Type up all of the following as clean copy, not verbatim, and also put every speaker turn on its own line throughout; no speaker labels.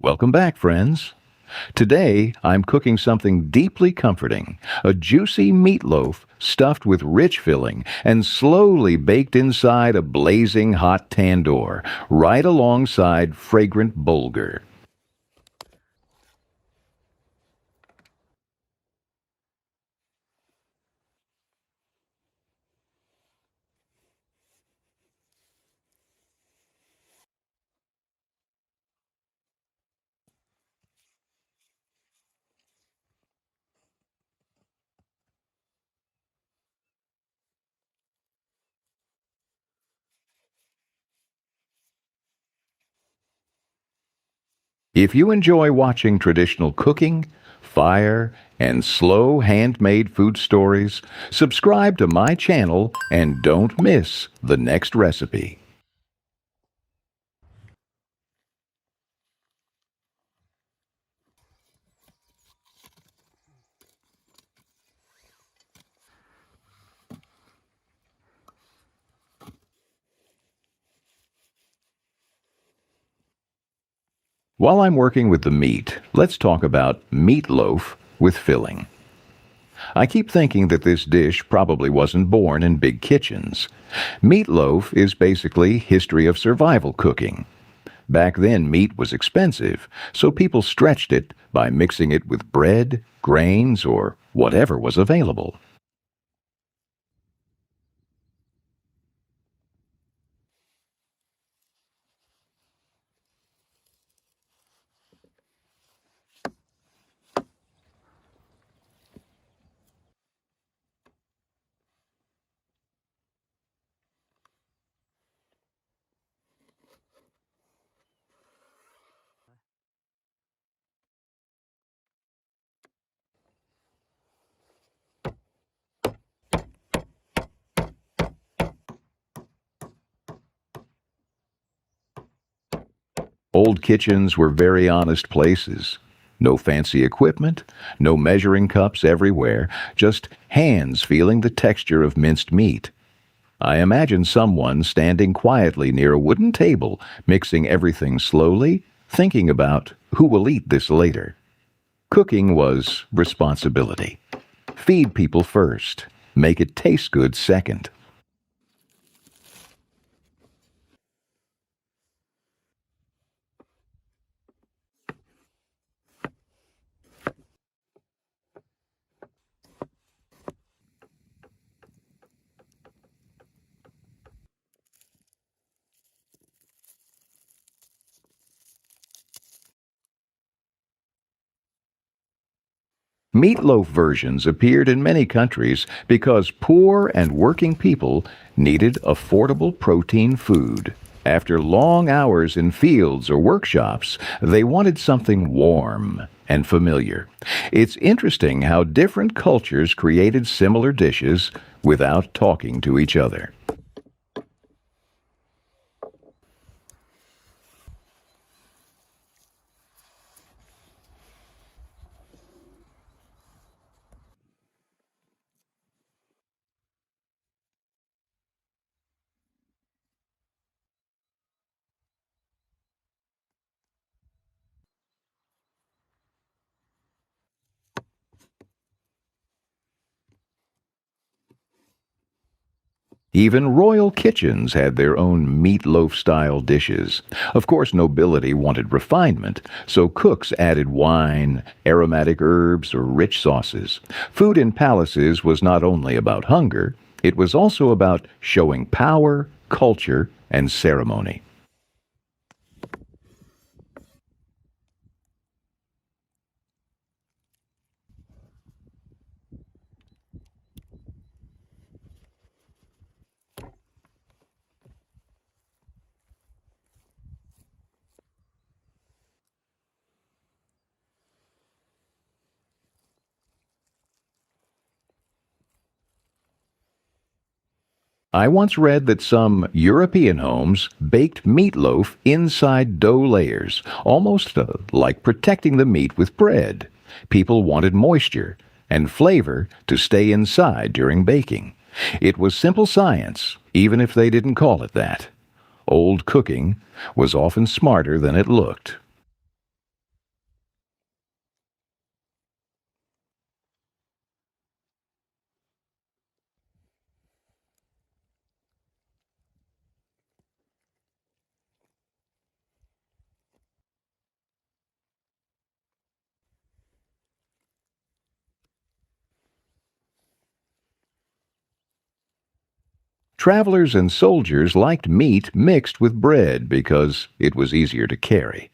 Welcome back, friends. Today, I'm cooking something deeply comforting, a juicy meatloaf stuffed with rich filling and slowly baked inside a blazing hot tandoor, right alongside fragrant bulgur. If you enjoy watching traditional cooking, fire, and slow handmade food stories, subscribe to my channel and don't miss the next recipe. While I'm working with the meat, let's talk about meatloaf with filling. I keep thinking that this dish probably wasn't born in big kitchens. Meatloaf is basically history of survival cooking. Back then, meat was expensive, so people stretched it by mixing it with bread, grains, or whatever was available. Old kitchens were very honest places. No fancy equipment, no measuring cups everywhere, just hands feeling the texture of minced meat. I imagine someone standing quietly near a wooden table, mixing everything slowly, thinking about who will eat this later. Cooking was responsibility. Feed people first, make it taste good second. Meatloaf versions appeared in many countries because poor and working people needed affordable protein food. After long hours in fields or workshops, they wanted something warm and familiar. It's interesting how different cultures created similar dishes without talking to each other. Even royal kitchens had their own meatloaf-style dishes. Of course, nobility wanted refinement, so cooks added wine, aromatic herbs, or rich sauces. Food in palaces was not only about hunger, it was also about showing power, culture, and ceremony. I once read that some European homes baked meatloaf inside dough layers, almost like protecting the meat with bread. People wanted moisture and flavor to stay inside during baking. It was simple science, even if they didn't call it that. Old cooking was often smarter than it looked. Travelers and soldiers liked meat mixed with bread because it was easier to carry.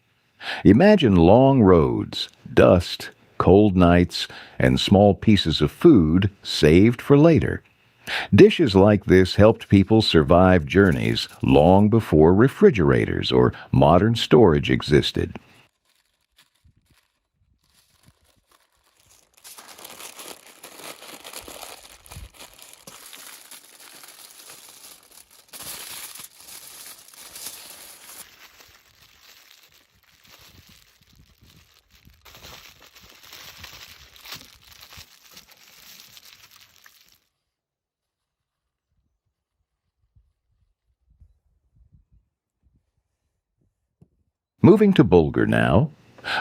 Imagine long roads, dust, cold nights, and small pieces of food saved for later. Dishes like this helped people survive journeys long before refrigerators or modern storage existed. Moving to Bulgur now.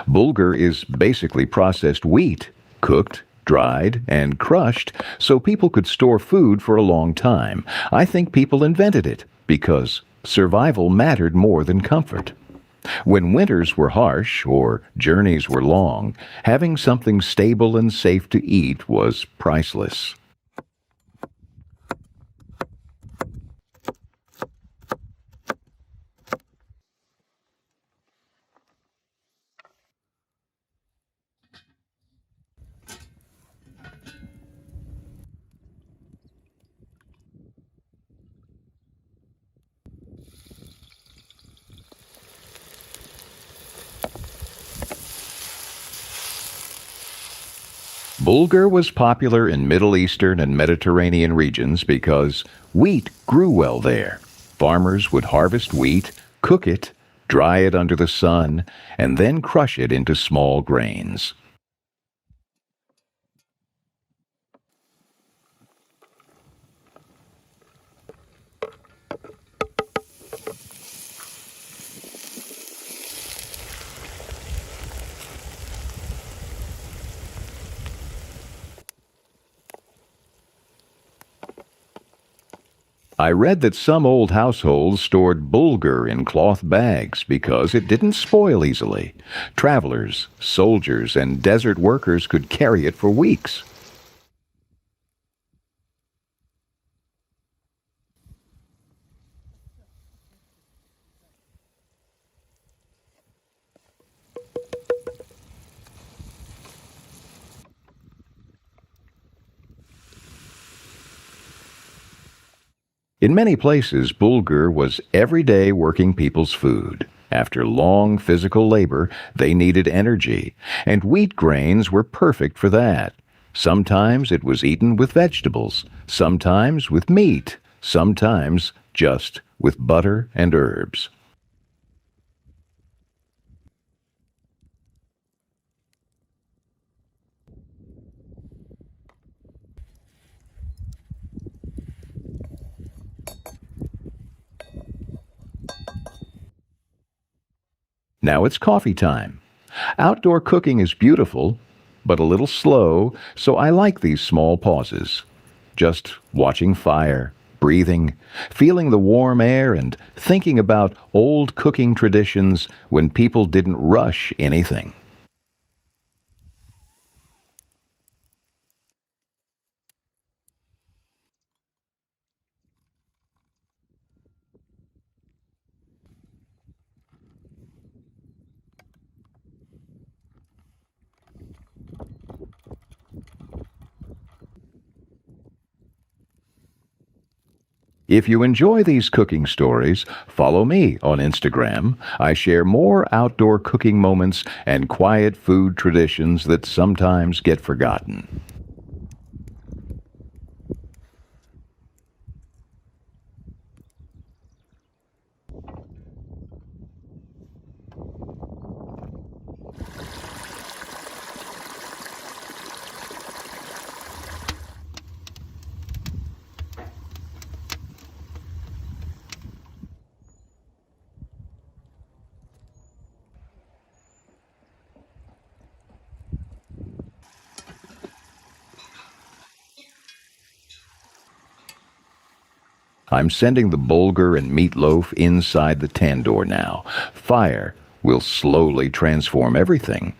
Bulgur is basically processed wheat, cooked, dried, and crushed so people could store food for a long time. I think people invented it because survival mattered more than comfort. When winters were harsh or journeys were long, having something stable and safe to eat was priceless. Bulgur was popular in Middle Eastern and Mediterranean regions because wheat grew well there. Farmers would harvest wheat, cook it, dry it under the sun, and then crush it into small grains. I read that some old households stored bulgur in cloth bags because it didn't spoil easily. Travelers, soldiers, and desert workers could carry it for weeks. In many places, bulgur was everyday working people's food. After long physical labor, they needed energy, and wheat grains were perfect for that. Sometimes it was eaten with vegetables, sometimes with meat, sometimes just with butter and herbs. Now it's coffee time. Outdoor cooking is beautiful, but a little slow, so I like these small pauses. Just watching fire, breathing, feeling the warm air, and thinking about old cooking traditions when people didn't rush anything. If you enjoy these cooking stories, follow me on Instagram. I share more outdoor cooking moments and quiet food traditions that sometimes get forgotten. I'm sending the bulgur and meatloaf inside the tandoor now. Fire will slowly transform everything.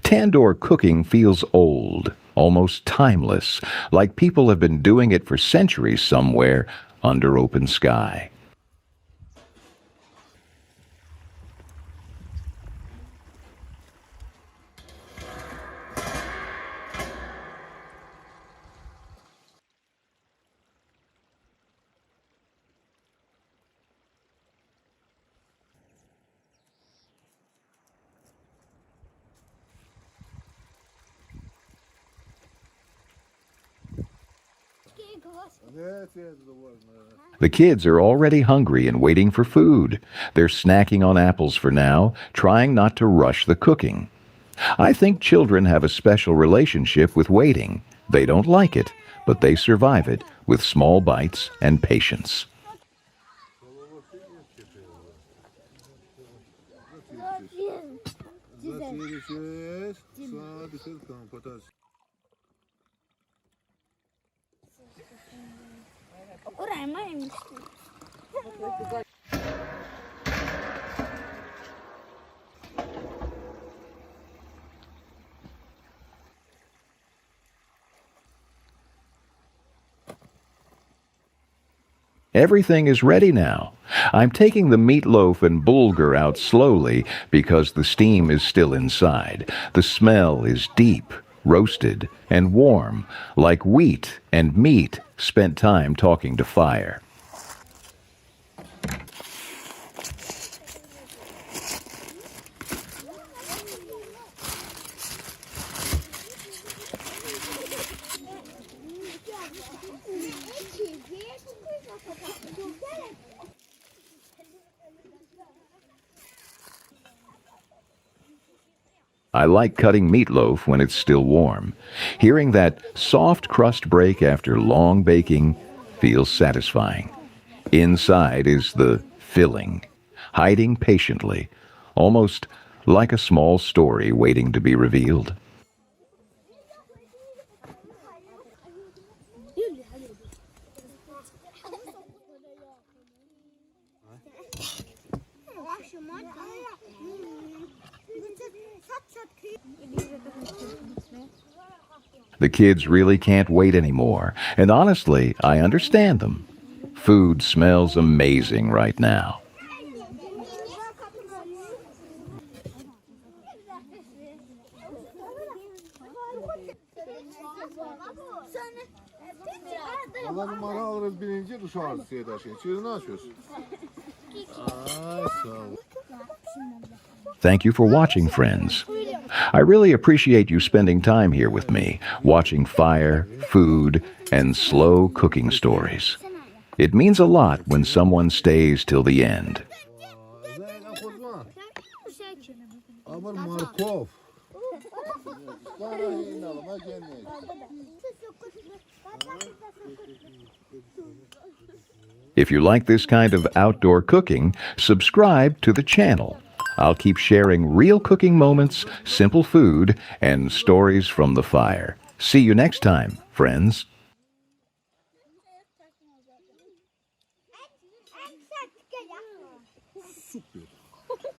Tandoor cooking feels old, almost timeless, like people have been doing it for centuries somewhere, under open sky. The kids are already hungry and waiting for food. They're snacking on apples for now, trying not to rush the cooking. I think children have a special relationship with waiting. They don't like it, but they survive it with small bites and patience. Everything is ready now. I'm taking the meatloaf and bulgur out slowly because the steam is still inside. The smell is deep, roasted, and warm, like wheat and meat spent time talking to fire. I like cutting meatloaf when it's still warm. Hearing that soft crust break after long baking feels satisfying. Inside is the filling, hiding patiently, almost like a small story waiting to be revealed. The kids really can't wait anymore, and honestly, I understand them. Food smells amazing right now. Thank you for watching, friends. I really appreciate you spending time here with me, watching fire, food, and slow cooking stories. It means a lot when someone stays till the end. If you like this kind of outdoor cooking, subscribe to the channel. I'll keep sharing real cooking moments, simple food, and stories from the fire. See you next time, friends.